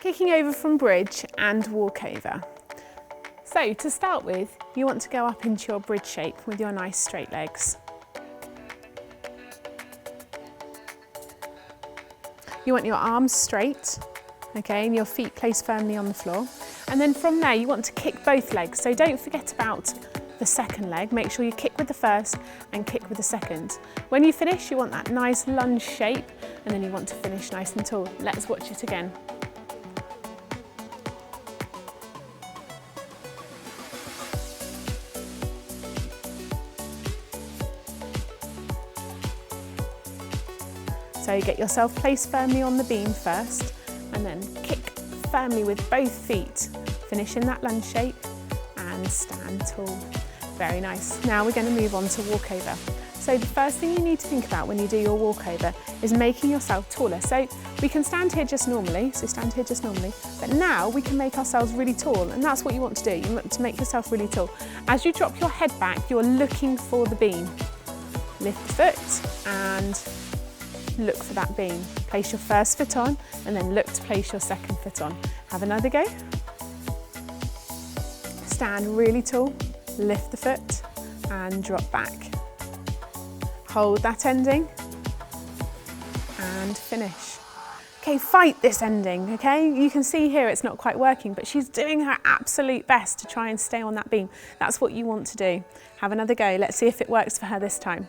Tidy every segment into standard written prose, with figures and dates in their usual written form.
Kicking over from bridge and walk over. So to start with, you want to go up into your bridge shape with your nice straight legs. You want your arms straight, okay, and your feet placed firmly on the floor. And then from there, you want to kick both legs. So don't forget about the second leg. Make sure you kick with the first and kick with the second. When you finish, you want that nice lunge shape, and then you want to finish nice and tall. Let's watch it again. So you get yourself placed firmly on the beam first, and then kick firmly with both feet. Finish in that lunge shape and stand tall. Very nice. Now we're going to move on to walkover. So the first thing you need to think about when you do your walkover is making yourself taller. So we can stand here just normally, but now we can make ourselves really tall, and that's what you want to do. You want to make yourself really tall. As you drop your head back, you're looking for the beam. Lift the foot and look for that beam. Place your first foot on and then look to place your second foot on. Have another go. Stand really tall, lift the foot and drop back. Hold that ending and finish. Okay, fight this ending, okay? You can see here it's not quite working, but she's doing her absolute best to try and stay on that beam. That's what you want to do. Have another go. Let's see if it works for her this time.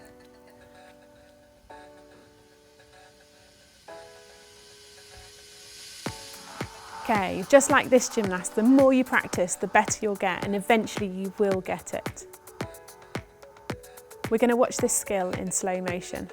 Okay, just like this gymnast, the more you practice, the better you'll get, and eventually you will get it. We're going to watch this skill in slow motion.